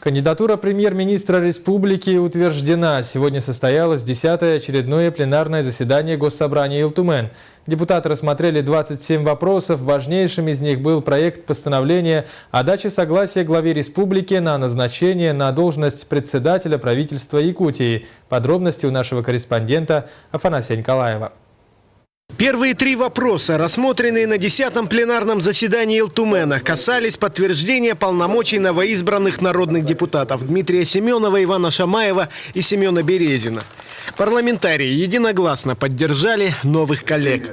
Кандидатура премьер-министра республики утверждена. Сегодня состоялось 10-е очередное пленарное заседание Госсобрания Илтумен. Депутаты рассмотрели 27 вопросов. Важнейшим из них был проект постановления о даче согласия главе республики на назначение на должность председателя правительства Якутии. Подробности у нашего корреспондента Афанасия Николаева. Первые три вопроса, рассмотренные на 10-м пленарном заседании Илтумена, касались подтверждения полномочий новоизбранных народных депутатов Дмитрия Семенова, Ивана Шамаева и Семена Березина. Парламентарии единогласно поддержали новых коллег.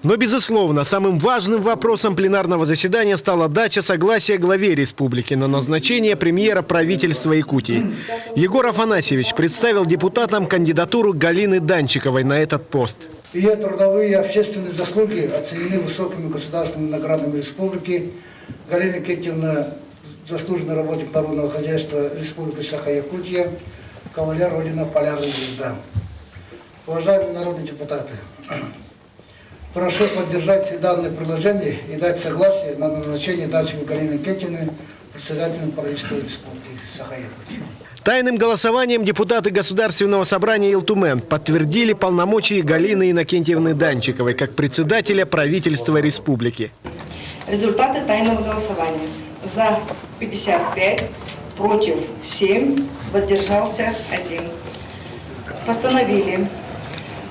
Но, безусловно, самым важным вопросом пленарного заседания стала дача согласия главе республики на назначение премьера правительства Якутии. Егор Афанасьевич представил депутатам кандидатуру Галины Данчиковой на этот пост. Ее трудовые и общественные заслуги оценены высокими государственными наградами республики. Галина Никентьевна – заслуженный работник народного хозяйства Республики Саха-Якутия, кавалер ордена Полярная звезда. Уважаемые народные депутаты, прошу поддержать данное предложение и дать согласие на назначение Данчиковой Галины Никентьевны председателем правительства Республики Саха-Якутия. Тайным голосованием депутаты Государственного собрания Илтумен подтвердили полномочия Галины Иннокентьевны Данчиковой как председателя правительства республики. Результаты тайного голосования. За 55, против 7, воздержался 1. Постановили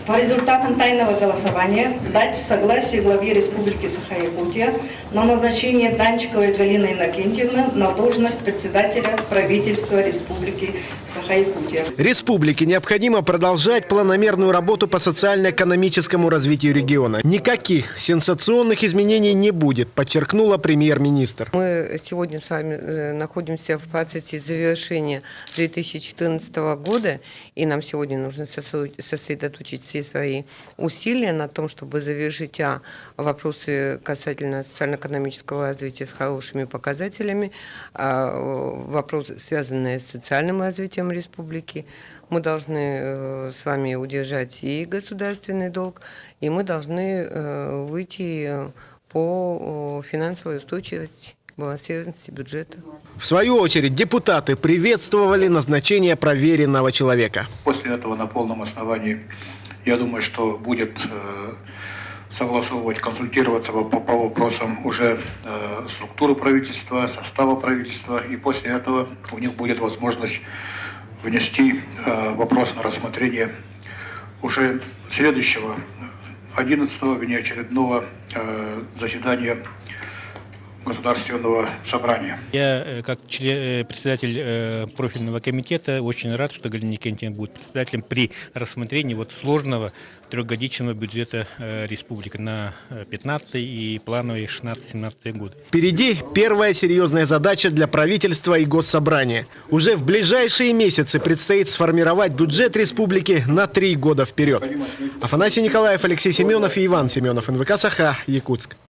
по результатам тайного голосования дать согласие главе Республики Саха-Якутия на назначение Данчиковой Галины Иннокентьевны на должность председателя правительства Республики Саха-Якутия. Республике необходимо продолжать планомерную работу по социально-экономическому развитию региона. Никаких сенсационных изменений не будет, подчеркнула премьер-министр. Мы сегодня с вами находимся в процессе завершения 2014 года, и нам сегодня нужно сосредоточить все свои усилия на том, чтобы завершить вопросы касательно социально-экономического развития с хорошими показателями, вопросы, связанные с социальным развитием республики. Мы должны с вами удержать и государственный долг, и мы должны выйти по финансовой устойчивости, балансированности бюджета. В свою очередь депутаты приветствовали назначение проверенного человека. После этого на полном основании, я думаю, что будет согласовывать, консультироваться по вопросам уже структуры правительства, состава правительства. И после этого у них будет возможность внести вопрос на рассмотрение уже следующего 11-го внеочередного заседания Государственного собрания. Я, как председатель профильного комитета, очень рад, что Галина Никентьевна будет председателем при рассмотрении сложного трехгодичного бюджета республики на 15 и плановые 16-17 годы. Впереди первая серьезная задача для правительства и Госсобрания. Уже в ближайшие месяцы предстоит сформировать бюджет республики на 3 года вперед. Афанасий Николаев, Алексей Семенов и Иван Семенов, НВК Саха, Якутск.